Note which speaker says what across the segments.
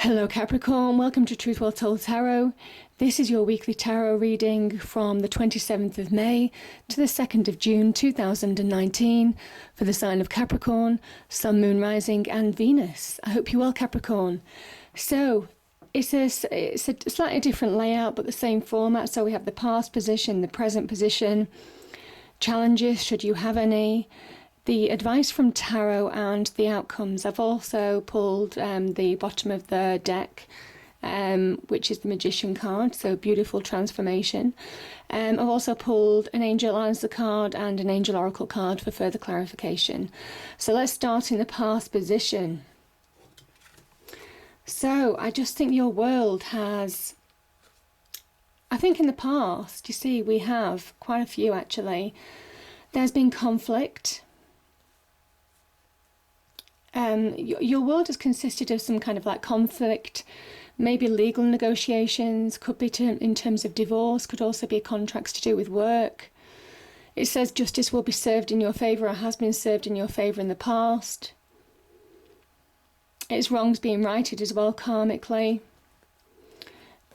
Speaker 1: Hello Capricorn, welcome to Truth Well Told Tarot. This is your weekly tarot reading from the 27th of May to the 2nd of June 2019 for the sign of Capricorn, Sun, Moon, Rising and Venus. I hope you're well, Capricorn. So it's a slightly different layout but the same format. So we have the past position, the present position, challenges should you have any, the advice from tarot and the outcomes. I've also pulled the bottom of the deck, which is the Magician card, so beautiful transformation. I've also pulled an Angel Answer card and an Angel Oracle card for further clarification. So let's start in the past position. So I just think your world has, I think in the past, you see, we have quite a few actually. There's been conflict. Your world has consisted of some kind of like conflict, maybe legal negotiations, could be in terms of divorce, could also be contracts to do with work. It says justice will be served in your favour or has been served in your favour in the past. It's wrongs being righted as well karmically.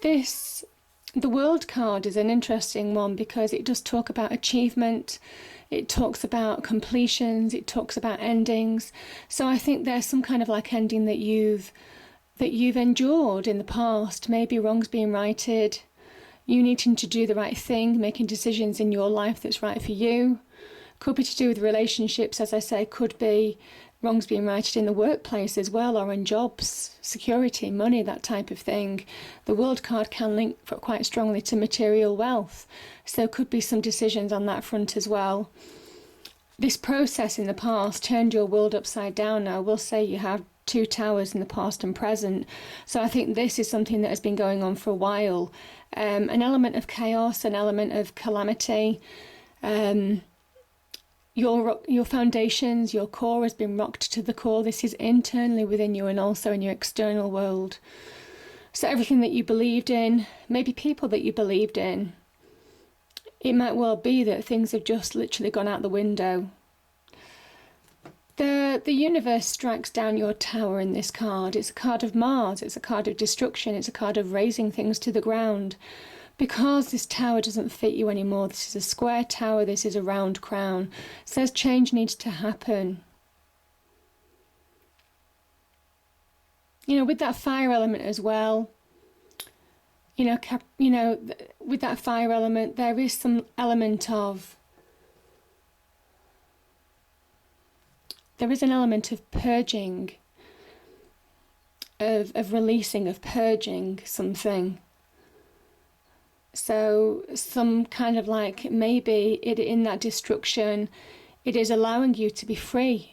Speaker 1: The World card is an interesting one because it does talk about achievement. It talks about completions, it talks about endings. So I think there's some kind of like ending that you've endured in the past, maybe wrongs being righted, you needing to do the right thing, making decisions in your life that's right for you. Could be to do with relationships, as I say, could be wrongs being righted in the workplace as well, or in jobs, security, money, that type of thing. The World card can link quite strongly to material wealth, so could be some decisions on that front as well. This process in the past turned your world upside down. Now, I will say you have two towers in the past and present, so I think this is something that has been going on for a while. An element of chaos, an element of calamity. Your foundations, your core has been rocked to the core. This is internally within you and also in your external world. So everything that you believed in, maybe people that you believed in, it might well be that things have just literally gone out the window. The universe strikes down your tower in this card. It's a card of Mars, it's a card of destruction, it's a card of raising things to the ground. Because this tower doesn't fit you anymore, this is a square tower, this is a round crown. It says change needs to happen. You know, with that fire element as well, with that fire element, there is some element of, there is an element of purging, of releasing, of purging something. So some kind of like, maybe in that destruction, it is allowing you to be free,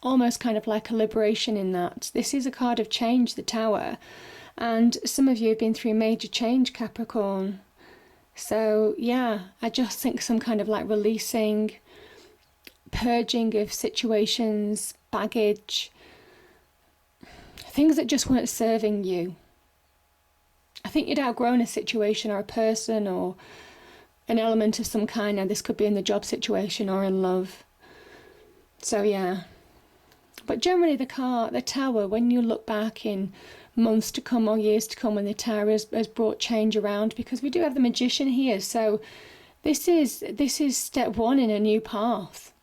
Speaker 1: almost kind of like a liberation in that. This is a card of change, the Tower, and some of you have been through major change, Capricorn. So yeah, I just think some kind of like releasing, purging of situations, baggage, things that just weren't serving you. I think you'd outgrown a situation or a person or an element of some kind. Now this could be in the job situation or in love. So yeah. But generally the tower, when you look back in months to come or years to come, when the tower has brought change around, because we do have the Magician here. So this is step one in a new path.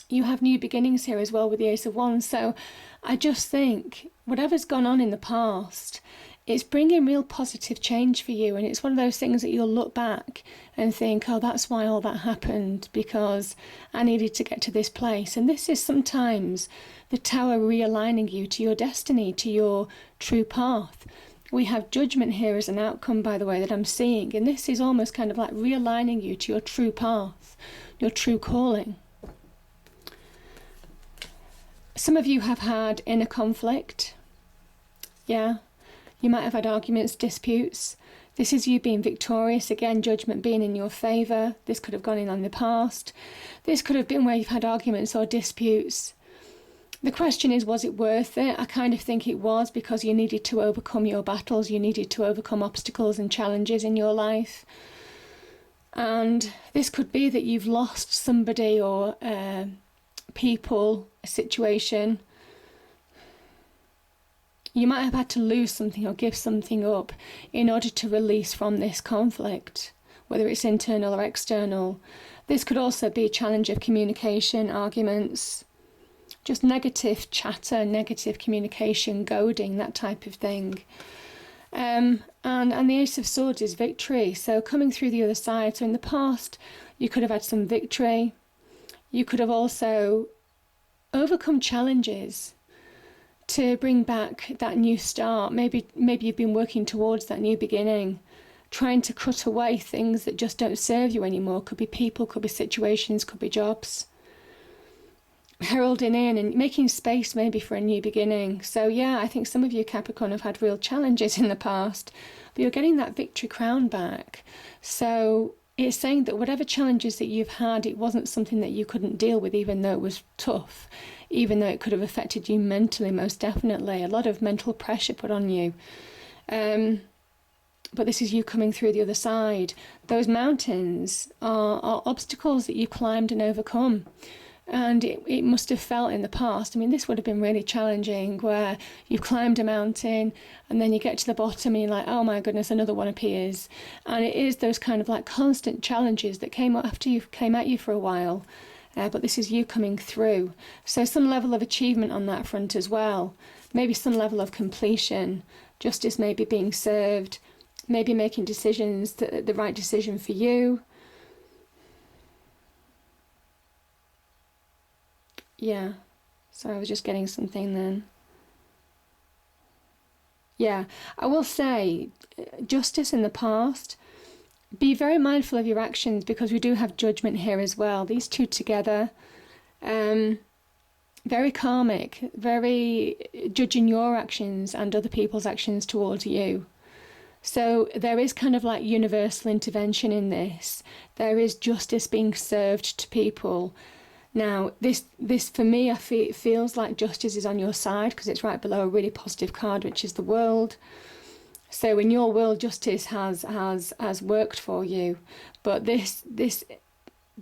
Speaker 1: You have new beginnings here as well with the Ace of Wands. So I just think whatever's gone on in the past, it's bringing real positive change for you, and it's one of those things that you'll look back and think, oh, that's why all that happened, because I needed to get to this place. And this is sometimes the tower realigning you to your destiny, to your true path. We have judgment here as an outcome, by the way, that I'm seeing, and this is almost kind of like realigning you to your true path, your true calling. Some of you have had inner conflict. Yeah. You might have had arguments, disputes. This is you being victorious. Again, judgment being in your favour. This could have gone in the past. This could have been where you've had arguments or disputes. The question is, was it worth it? I kind of think it was, because you needed to overcome your battles. You needed to overcome obstacles and challenges in your life. And this could be that you've lost somebody or people, a situation. You might have had to lose something or give something up in order to release from this conflict, whether it's internal or external. This could also be a challenge of communication, arguments, just negative chatter, negative communication, goading, that type of thing. And the Ace of Swords is victory. So coming through the other side. So in the past, you could have had some victory. You could have also overcome challenges to bring back that new start. Maybe you've been working towards that new beginning, trying to cut away things that just don't serve you anymore. Could be people, could be situations, could be jobs. Heralding in and making space maybe for a new beginning. So yeah, I think some of you Capricorn have had real challenges in the past, but you're getting that victory crown back. So it's saying that whatever challenges that you've had, it wasn't something that you couldn't deal with, even though it was tough, even though it could have affected you mentally, most definitely. A lot of mental pressure put on you. But this is you coming through the other side. Those mountains are obstacles that you climbed and overcome. And it must have felt in the past, I mean, this would have been really challenging, where you've climbed a mountain and then you get to the bottom and you're like, oh my goodness, another one appears. And it is those kind of like constant challenges that came at you for a while. But this is you coming through. So some level of achievement on that front as well. Maybe some level of completion. Justice maybe being served. Maybe making decisions, the right decision for you. Yeah, so I was just getting something then. Yeah, I will say, justice in the past, be very mindful of your actions, because we do have judgment here as well. These two together, very karmic, very judging your actions and other people's actions towards you. So there is kind of like universal intervention in this. There is justice being served to people. Now, this for me, it feels like justice is on your side, because it's right below a really positive card, which is the World. So in your world, justice has worked for you. But this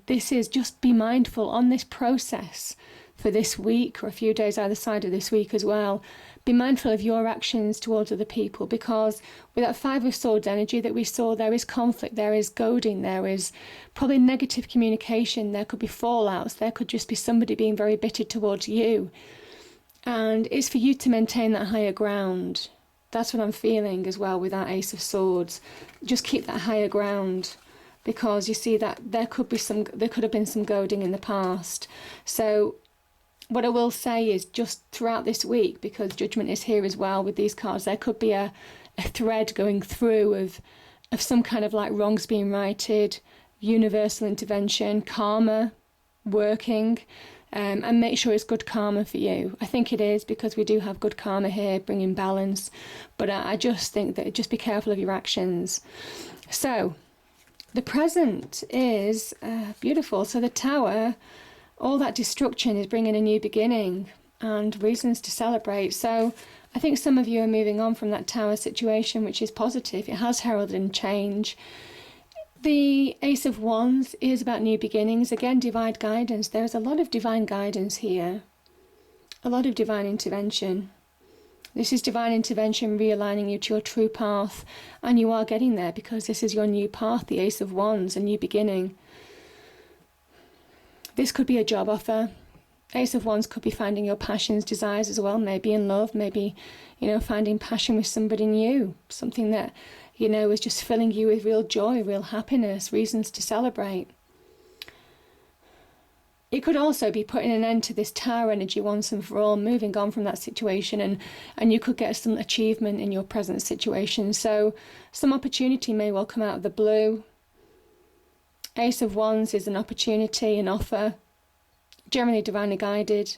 Speaker 1: is just be mindful on this process for this week, or a few days either side of this week as well. Be mindful of your actions towards other people, because with that Five of Swords energy that we saw, there is conflict, there is goading, there is probably negative communication, there could be fallouts, there could just be somebody being very bitter towards you. And it's for you to maintain that higher ground. That's what I'm feeling as well with that Ace of Swords. Just keep that higher ground, because you see that there could have been some goading in the past. So what I will say is, just throughout this week, because judgment is here as well with these cards, there could be a thread going through of some kind of like wrongs being righted, universal intervention, karma working, and make sure it's good karma for you. I think it is, because we do have good karma here, bringing balance. But I just think that just be careful of your actions. So the present is beautiful. So the Tower, all that destruction is bringing a new beginning and reasons to celebrate. So I think some of you are moving on from that Tower situation, which is positive. It has heralded in change. The Ace of Wands is about new beginnings. Again, divine guidance. There's a lot of divine guidance here. A lot of divine intervention. This is divine intervention realigning you to your true path. And you are getting there, because this is your new path, the Ace of Wands, a new beginning. This could be a job offer. Ace of Wands could be finding your passions, desires as well. Maybe in love, maybe, finding passion with somebody new. Something that, is just filling you with real joy, real happiness, reasons to celebrate. It could also be putting an end to this Tower energy once and for all, moving on from that situation, and you could get some achievement in your present situation. So some opportunity may well come out of the blue. Ace of Wands is an opportunity, an offer, generally divinely guided,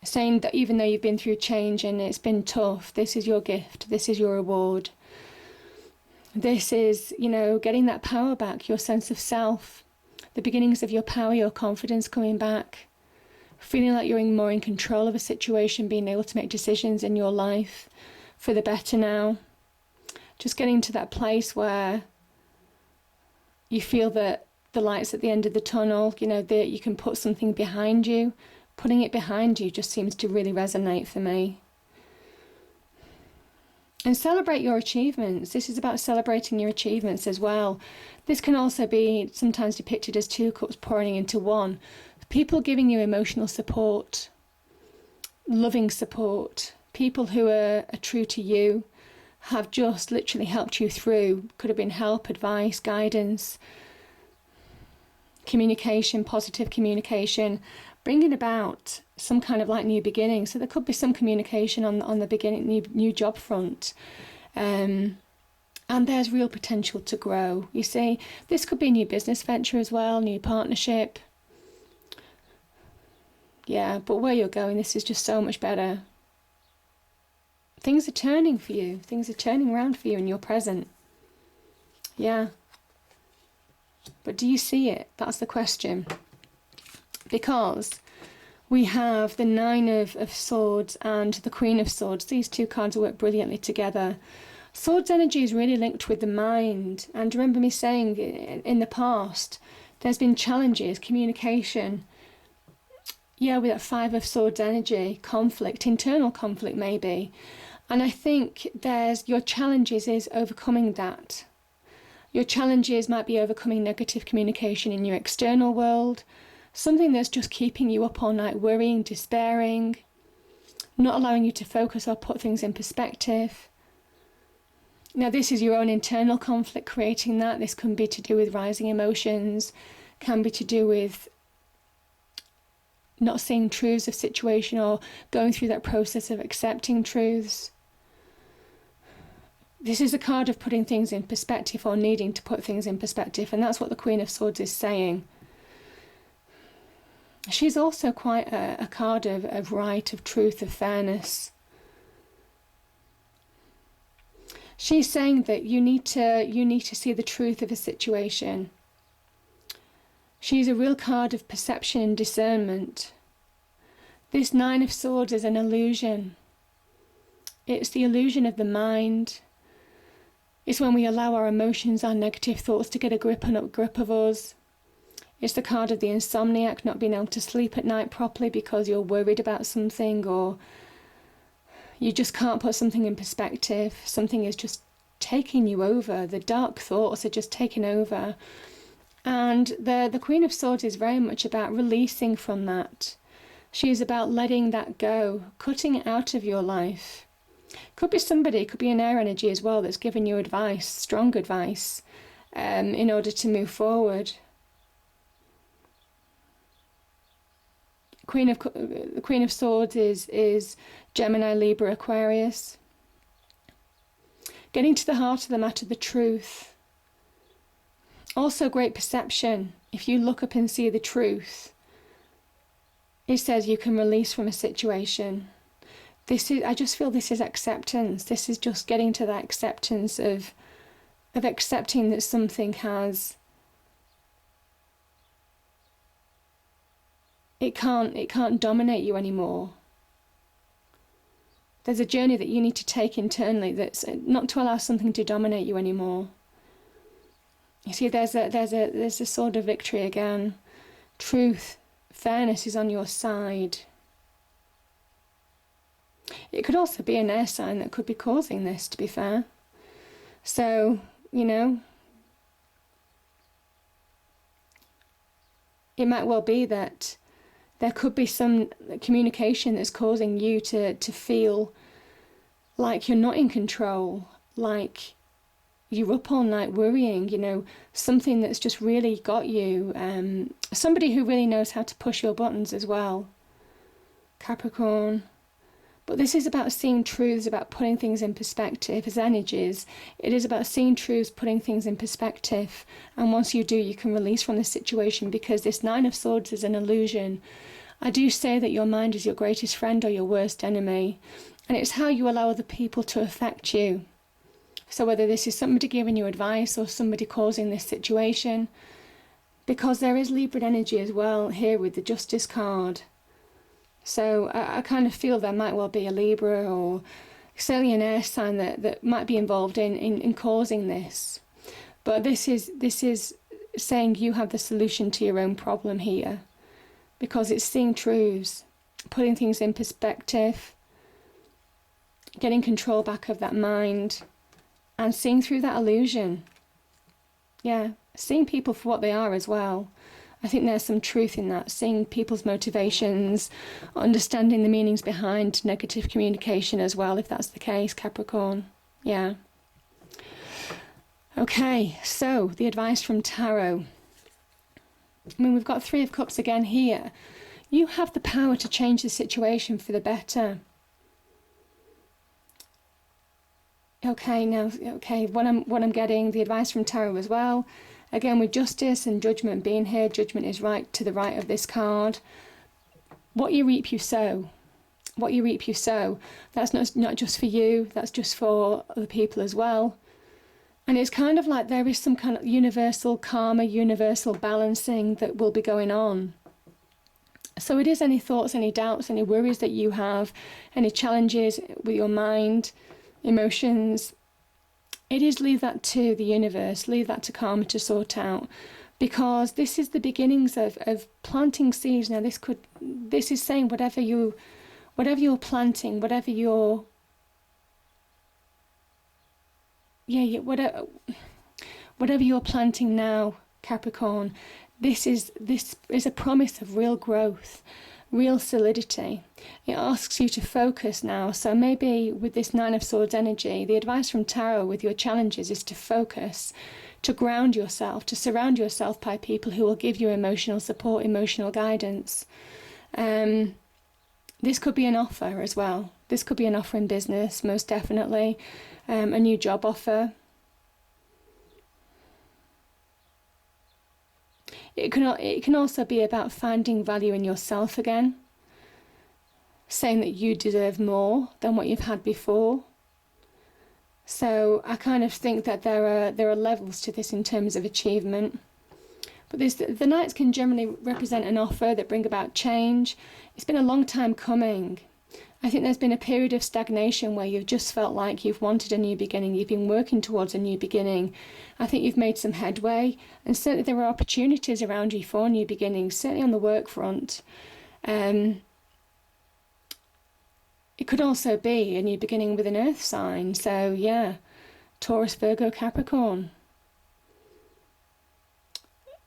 Speaker 1: saying that even though you've been through change and it's been tough, this is your gift, this is your reward. This is, getting that power back, your sense of self, the beginnings of your power, your confidence coming back, feeling like you're more in control of a situation, being able to make decisions in your life for the better now. Just getting to that place where you feel that the light's at the end of the tunnel, that you can put something behind you. Putting it behind you just seems to really resonate for me. And celebrate your achievements. This is about celebrating your achievements as well. This can also be sometimes depicted as 2 cups pouring into 1. People giving you emotional support, loving support, people who are true to you, have just literally helped you through. Could have been help, advice, guidance, communication, positive communication, bringing about some kind of like new beginning. So there could be some communication on the beginning, new job front. And there's real potential to grow. You see, this could be a new business venture as well, new partnership. Yeah, but where you're going, this is just so much better. Things are turning for you. Things are turning around for you in your present. Yeah. But do you see it? That's the question. Because we have the 9 of Swords and the Queen of Swords. These 2 cards work brilliantly together. Swords energy is really linked with the mind. And remember me saying in the past, there's been challenges, communication. Yeah, with that 5 of Swords energy, conflict, internal conflict maybe. And I think your challenges is overcoming that. Your challenges might be overcoming negative communication in your external world, something that's just keeping you up all night, worrying, despairing, not allowing you to focus or put things in perspective. Now, this is your own internal conflict creating that. This can be to do with rising emotions, can be to do with not seeing truths of situation or going through that process of accepting truths. This is a card of putting things in perspective or needing to put things in perspective, and that's what the Queen of Swords is saying. She's also quite a card of right, of truth, of fairness. She's saying that you need to see the truth of a situation. She's a real card of perception and discernment. This 9 of Swords is an illusion. It's the illusion of the mind. It's when we allow our emotions, our negative thoughts to get a grip of us. It's the card of the insomniac, not being able to sleep at night properly because you're worried about something, or you just can't put something in perspective. Something is just taking you over. The dark thoughts are just taking over. And the Queen of Swords is very much about releasing from that. She is about letting that go, cutting it out of your life. Could be somebody, could be an air energy as well, that's giving you advice, strong advice, in order to move forward. The Queen of Swords is Gemini, Libra, Aquarius. Getting to the heart of the matter, the truth. Also great perception. If you look up and see the truth, it says you can release from a situation. I just feel this is acceptance. This is just getting to that acceptance of accepting that something it can't dominate you anymore. There's a journey that you need to take internally, that's not to allow something to dominate you anymore. You see, there's a sword of victory again. Truth, fairness is on your side. It could also be an air sign that could be causing this, to be fair. So, it might well be that there could be some communication that's causing you to feel like you're not in control, like you're up all night worrying, something that's just really got you. Somebody who really knows how to push your buttons as well. Capricorn. But this is about seeing truths, about putting things in perspective. As energies, it is about seeing truths, putting things in perspective. And once you do, you can release from the situation, because this 9 of Swords is an illusion. I do say that your mind is your greatest friend or your worst enemy. And it's how you allow other people to affect you. So whether this is somebody giving you advice or somebody causing this situation, because there is Libra energy as well here with the Justice card. So I kind of feel there might well be a Libra or certainly an air sign that might be involved in causing this. But this is saying you have the solution to your own problem here, because it's seeing truths, putting things in perspective, getting control back of that mind and seeing through that illusion. Yeah, seeing people for what they are as well. I think there's some truth in that, seeing people's motivations, understanding the meanings behind negative communication as well, if that's the case, Capricorn. Yeah. Okay, so the advice from Tarot. I mean, we've got Three of Cups again here. You have the power to change the situation for the better. Okay, now, what I'm getting, the advice from Tarot as well. Again, with Justice and Judgment being here, Judgment is right to the right of this card. What you reap, you sow. What you reap, you sow. That's not just for you, that's just for other people as well. And it's kind of like there is some kind of universal karma, universal balancing that will be going on. So it is any thoughts, any doubts, any worries that you have, any challenges with your mind, emotions, it is leave that to the universe, leave that to karma to sort out, because this is the beginnings of planting seeds. Now this is saying whatever you're planting, whatever you're planting now, Capricorn, this is a promise of real growth, real solidity. It asks you to focus now. So maybe with this Nine of Swords energy, the advice from Tarot with your challenges is to focus, to ground yourself, to surround yourself by people who will give you emotional support, emotional guidance. This could be an offer as well. This could be an offer in business, most definitely. A new job offer. It can also be about finding value in yourself again, saying that you deserve more than what you've had before. So I kind of think that there are levels to this in terms of achievement. But the Knights can generally represent an offer that bring about change. It's been a long time coming. I think there's been a period of stagnation where you've just felt like you've wanted a new beginning, you've been working towards a new beginning. I think you've made some headway, and certainly there are opportunities around you for new beginnings, certainly on the work front. It could also be a new beginning with an earth sign, so yeah, Taurus, Virgo, Capricorn.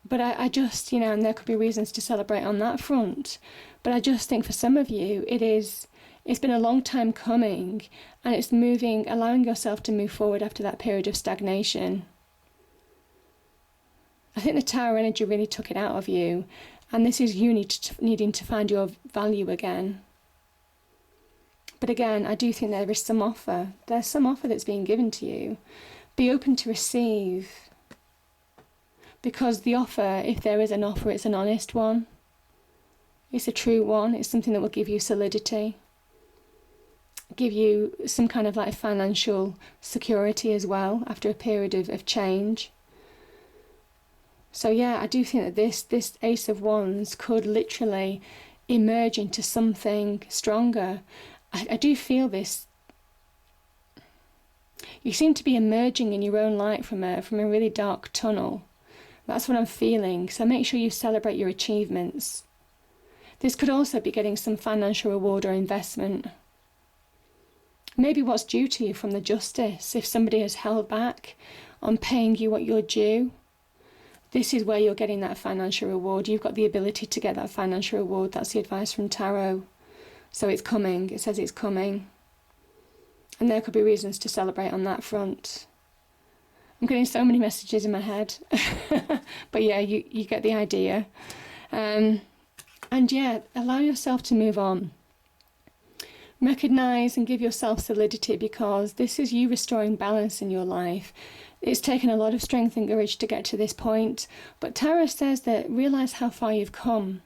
Speaker 1: But I just, and there could be reasons to celebrate on that front, but I just think for some of you, it's been a long time coming, and it's moving, allowing yourself to move forward after that period of stagnation. I think the Tower energy really took it out of you, and this is you needing to find your value again. But again, I do think there is some offer. There's some offer that's being given to you. Be open to receive. Because the offer, if there is an offer, it's an honest one. It's a true one. It's something that will give you solidity. Give you some kind of like financial security as well after a period of change. So yeah, I do think that this Ace of Wands could literally emerge into something stronger. I do feel this. You seem to be emerging in your own light from a really dark tunnel. That's what I'm feeling. So make sure you celebrate your achievements. This could also be getting some financial reward or investment. Maybe what's due to you from the Justice. If somebody has held back on paying you what you're due, this is where you're getting that financial reward. You've got the ability to get that financial reward. That's the advice from Tarot. So it's coming. It says it's coming. And there could be reasons to celebrate on that front. I'm getting so many messages in my head. But yeah, you get the idea. And yeah, allow yourself to move on. Recognise and give yourself solidity, because this is you restoring balance in your life. It's taken a lot of strength and courage to get to this point. But Tarot says that realise how far you've come.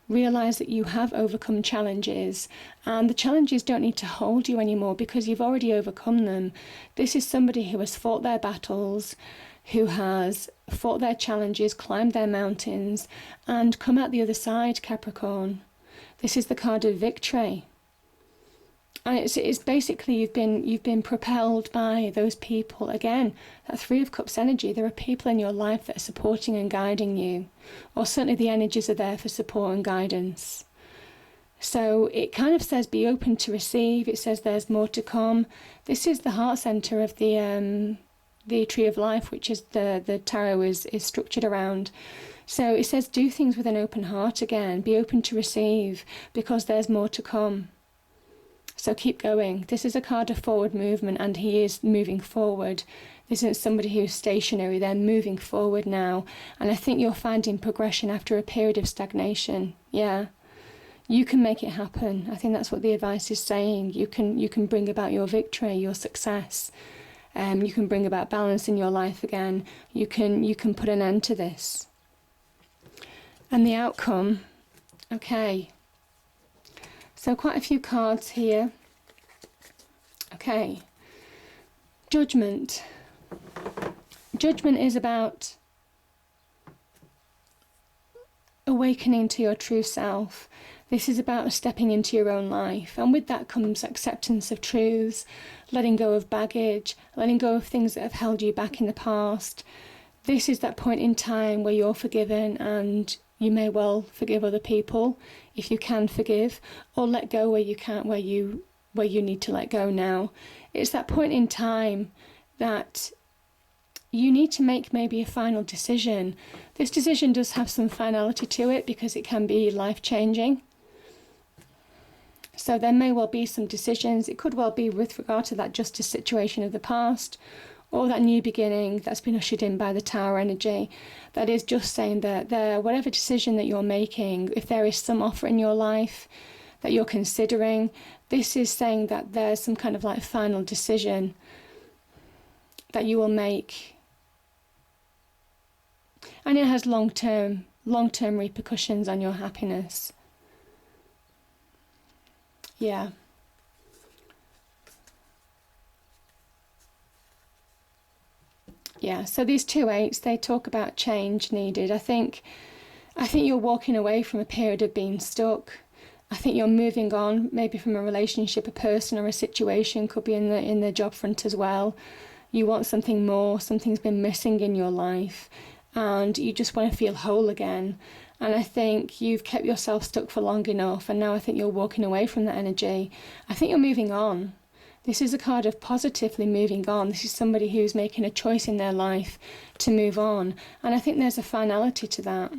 Speaker 1: Realise that you have overcome challenges, and the challenges don't need to hold you anymore because you've already overcome them. This is somebody who has fought their battles, who has fought their challenges, climbed their mountains, and come out the other side, Capricorn. This is the card of victory. And it's basically you've been propelled by those people. Again, that Three of Cups energy, there are people in your life that are supporting and guiding you. Or certainly the energies are there for support and guidance. So it kind of says be open to receive. It says there's more to come. This is the heart center of the Tree of Life, which is the tarot is structured around. So it says do things with an open heart again. Be open to receive, because there's more to come. So keep going. This is a card of forward movement, and he is moving forward. This isn't somebody who's stationary. They're moving forward now. And I think you're finding progression after a period of stagnation. Yeah. You can make it happen. I think that's what the advice is saying. You can bring about your victory, your success. You can bring about balance in your life again. You can put an end to this. And the outcome, okay. So quite a few cards here. Okay. Judgment. Judgment is about awakening to your true self. This is about stepping into your own life. And with that comes acceptance of truths, letting go of baggage, letting go of things that have held you back in the past. This is that point in time where you're forgiven, and you may well forgive other people if you can forgive, or let go where you can't, where you need to let go now. It's that point in time that you need to make maybe a final decision. This decision does have some finality to it because it can be life-changing. So there may well be some decisions. It could well be with regard to that justice situation of the past, or that new beginning that's been ushered in by the Tower energy. That is just saying that whatever decision that you're making, if there is some offer in your life that you're considering, this is saying that there's some kind of like final decision that you will make. And it has long-term repercussions on your happiness. Yeah. Yeah, so these 2/8, they talk about change needed. I think you're walking away from a period of being stuck. I think you're moving on, maybe from a relationship, a person, or a situation. Could be in the job front as well. You want something more. Something's been missing in your life, and you just want to feel whole again. And I think you've kept yourself stuck for long enough, and now I think you're walking away from that energy. I think you're moving on. This is a card of positively moving on. This is somebody who's making a choice in their life to move on. And I think there's a finality to that.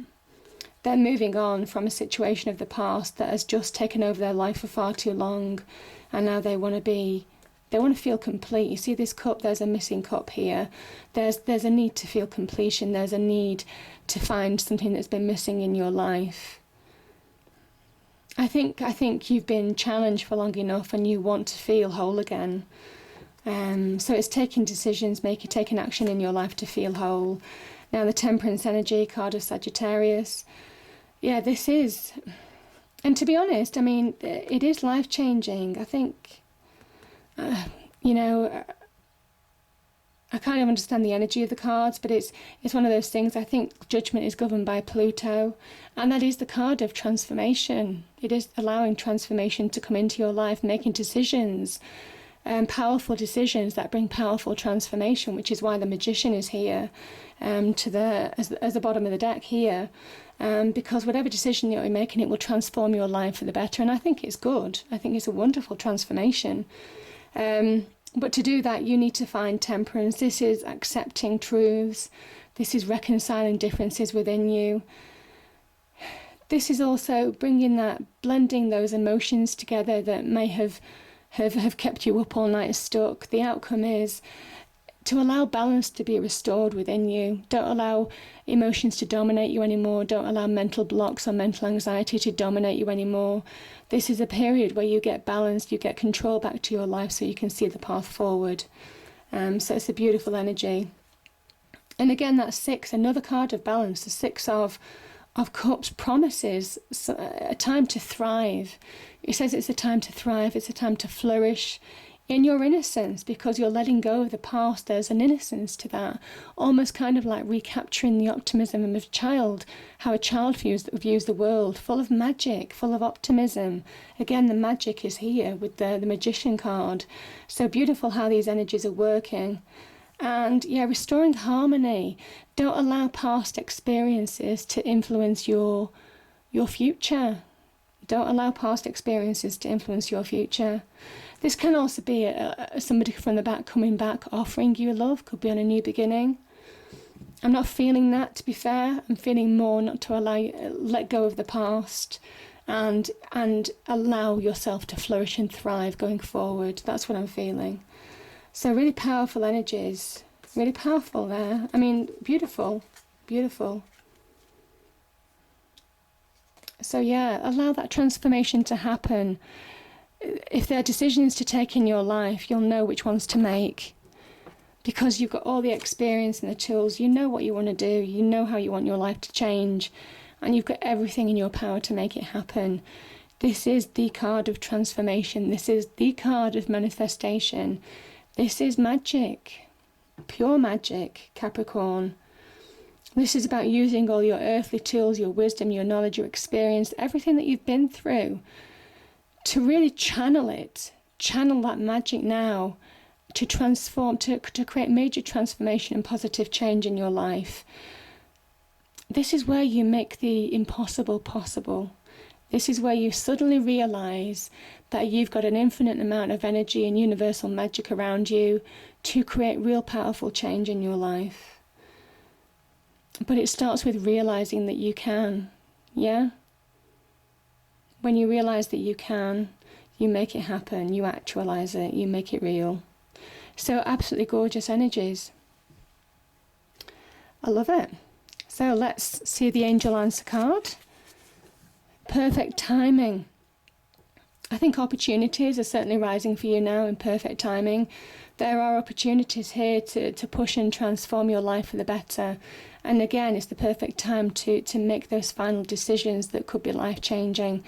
Speaker 1: They're moving on from a situation of the past that has just taken over their life for far too long. And now they want to feel complete. You see this cup, there's a missing cup here. There's a need to feel completion. There's a need to find something that's been missing in your life. I think you've been challenged for long enough, and you want to feel whole again. So it's taking decisions, taking action in your life to feel whole. Now the Temperance energy, card of Sagittarius. Yeah, this is, and to be honest, I mean, it is life-changing. I think, I kind of understand the energy of the cards, but it's one of those things. I think Judgment is governed by Pluto, and that is the card of transformation. It is allowing transformation to come into your life, making decisions, powerful decisions that bring powerful transformation, which is why the Magician is here as the bottom of the deck here, because whatever decision you're making, it will transform your life for the better, and I think it's good. I think it's a wonderful transformation. But to do that, you need to find temperance. This is accepting truths. This is reconciling differences within you. This is also blending those emotions together that may have kept you up all night stuck. The outcome is to allow balance to be restored within you. Don't allow emotions to dominate you anymore. Don't allow mental blocks or mental anxiety to dominate you anymore. This is a period where you get balanced, you get control back to your life so you can see the path forward. So it's a beautiful energy. And again, that's 6, another card of balance. The 6 of Cups promises a time to thrive. It says it's a time to thrive, it's a time to flourish in your innocence, because you're letting go of the past. There's an innocence to that, almost kind of like recapturing the optimism of a child, how a child views the world, full of magic, full of optimism. Again, the magic is here with the Magician card. So beautiful how these energies are working. And yeah, restoring harmony. Don't allow past experiences to influence your future. Don't allow past experiences to influence your future. This can also be somebody from the back coming back, offering you love. Could be on a new beginning. I'm not feeling that, to be fair. I'm feeling more not to let go of the past and allow yourself to flourish and thrive going forward. That's what I'm feeling. So really powerful energies. Really powerful there. I mean, beautiful. Beautiful. So yeah, allow that transformation to happen. If there are decisions to take in your life, you'll know which ones to make. Because you've got all the experience and the tools, you know what you want to do, you know how you want your life to change, and you've got everything in your power to make it happen. This is the card of transformation. This is the card of manifestation. This is magic. Pure magic, Capricorn. This is about using all your earthly tools, your wisdom, your knowledge, your experience, everything that you've been through, to really channel it. Channel that magic now to transform, to create major transformation and positive change in your life. This is where you make the impossible possible. This is where you suddenly realize that you've got an infinite amount of energy and universal magic around you to create real powerful change in your life. But it starts with realizing that you can, yeah? When you realize that you can, you make it happen, you actualize it, you make it real. So absolutely gorgeous energies. I love it. So let's see the angel answer card. Perfect timing. I think opportunities are certainly rising for you now in perfect timing. There are opportunities here to push and transform your life for the better. And again, it's the perfect time to make those final decisions that could be life-changing.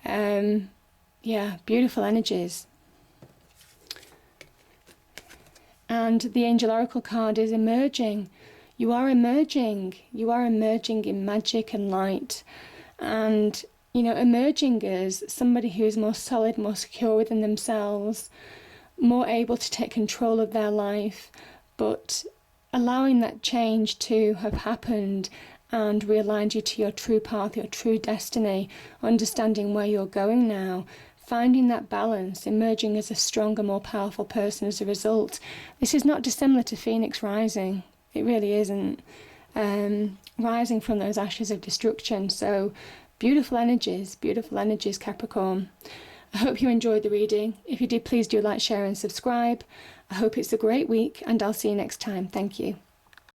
Speaker 1: Yeah, beautiful energies. And the Angel Oracle card is emerging. You are emerging. You are emerging in magic and light. And, you know, emerging as somebody who's more solid, more secure within themselves, more able to take control of their life, but allowing that change to have happened and realigned you to your true path, your true destiny, understanding where you're going now, finding that balance, emerging as a stronger, more powerful person as a result. This is not dissimilar to Phoenix rising. It really isn't. Rising from those ashes of destruction. So beautiful energies, Capricorn. I hope you enjoyed the reading. If you did, please do like, share and subscribe. I hope it's a great week and I'll see you next time. Thank you.